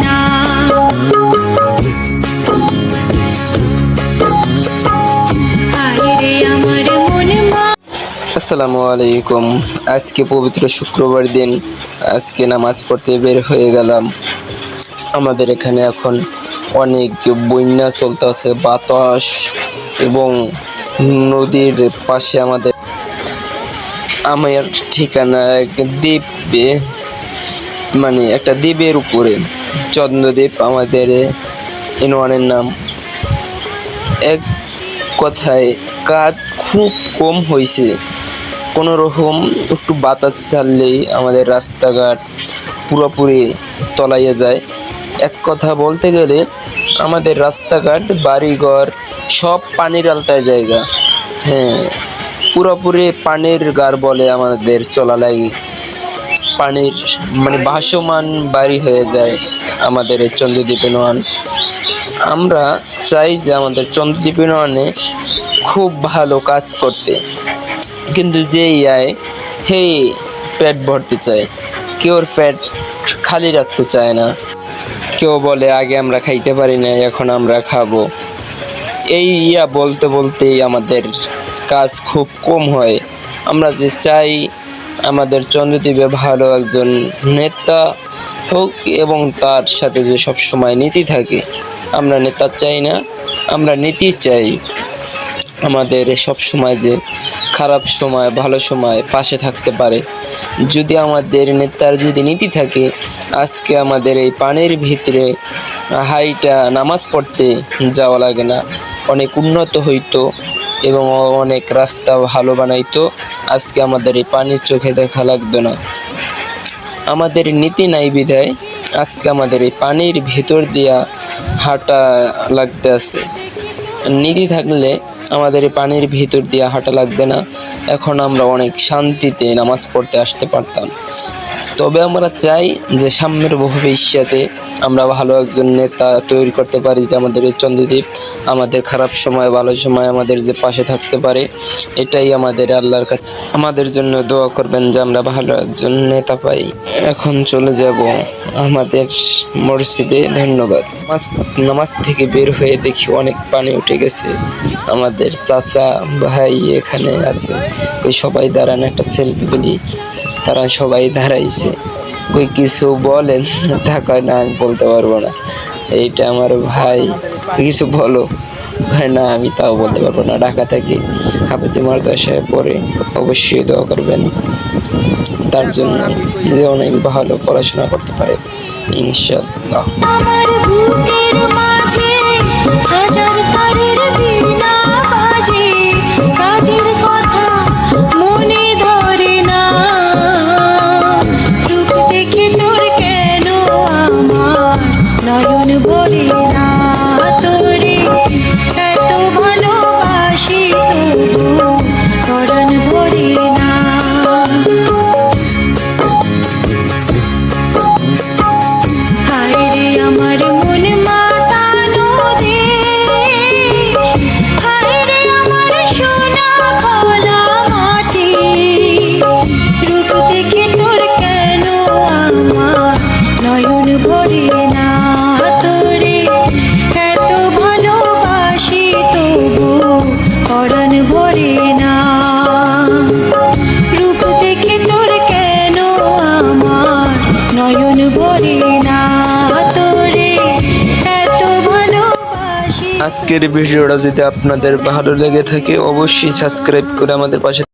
না। আসসালামু আলাইকুম। আজকে পবিত্র শুক্রবার দিন, আজকে নামাজ পড়তে বের হয়ে গেলাম। আমাদের এখানে এখন অনেক বন্যা চলতেছে, বাতাস এবং নদীর পাশে আমার ঠিকানা এক দ্বীপে, মানে একটা দ্বীপের উপরে, চন্দ্রদ্বীপ আমাদের ইউনিয়নের নাম। এক কথায় কাজ খুব কম হয়েছে। কোনো রকম একটু বাতাস ছাড়লেই আমাদের রাস্তাঘাট পুরোপুরি তলাইয়ে যায়। এক কথা বলতে গেলে আমাদের রাস্তাঘাট বাড়িঘর সব পানির আলতায় জায়গা। হ্যাঁ, পুরোপুরি পানির গার বলে আমাদের চলা লাগে। পানির মানে ভাসমান বাড়ি হয়ে যায় আমাদের এই চন্দ্রদ্বীপ ইউনিয়ন। আমরা চাই যে আমাদের চন্দ্রদ্বীপ ইউনিয়নে খুব ভালো কাজ করতে, কিন্তু যেই আয় হেই পেট ভরতে চায়, কেউর পেট খালি রাখতে চায় না। কেউ বলে আগে আমরা খাইতে পারি না, এখন আমরা খাবো। এই বলতে বলতেই আমাদের কাজ খুব কম হয়। আমরা যে চাই আমাদের চন্দ্রদ্বীপে ভালো একজন নেতা হোক এবং তার সাথে যে সব সময় নীতি থাকে। আমরা নেতা চাই না, আমরা নীতি চাই। আমাদের সব সময় যে খারাপ সময় ভালো সময় পাশে থাকতে পারে। যদি আমাদের নেতার যদি নীতি থাকে, আজকে আমাদের এই পানির ভিতরে হাইটা নামাজ পড়তে যাওয়া লাগে না, অনেক উন্নত হইতো এবং অনেক রাস্তা ভালো বানাইতো। আজকে আমাদের এই পানির চোখে দেখা লাগতো না। আমাদের নীতি নাই বিধায় আজকে আমাদের এই পানির ভিতর দিয়া হাঁটা লাগতে আছে। নীতি থাকলে আমাদের এই পানির ভিতর দিয়ে হাঁটা লাগবে না, এখন আমরা অনেক শান্তিতে নামাজ পড়তে আসতে পারতাম। তবে আমরা চাই যে সামনের ভবিষ্যতে আমরা ভালো একজন নেতা তৈরি করতে পারি, যে আমাদের এই চন্দ্রদ্বীপ আমাদের খারাপ সময় ভালো সময় আমাদের যে পাশে থাকতে পারে। এটাই আমাদের আল্লাহর কাছে আমাদের জন্য দোয়া করবেন যে আমরা ভালো একজন নেতা পাই। এখন চলে যাব আমাদের মসজিদে। ধন্যবাদ। নামাজ থেকে বের হয়ে দেখি অনেক পানি উঠে গেছে। আমাদের চাচা ভাই এখানে আছে, ওই সবাই দাঁড়ান একটা সেলফি তুলি। তারা সবাই দাঁড়াইছে। ওই কিছু বলেন, ঢাকায় না আমি বলতে পারবো না। এইটা আমার ভাই, কিছু বলো। ভাই না আমি তাও বলতে পারবো না। ঢাকা থেকে হাফেজ মাদ্রাসায় পড়ে, অবশ্যই দোয়া করবেন তার জন্য যে অনেক ভালো পড়াশোনা করতে পারে ইনশাআল্লাহ। আজকের ভিডিওটা যদি আপনাদের ভালো লেগে থাকে, অবশ্যই সাবস্ক্রাইব করে আমাদের পাশে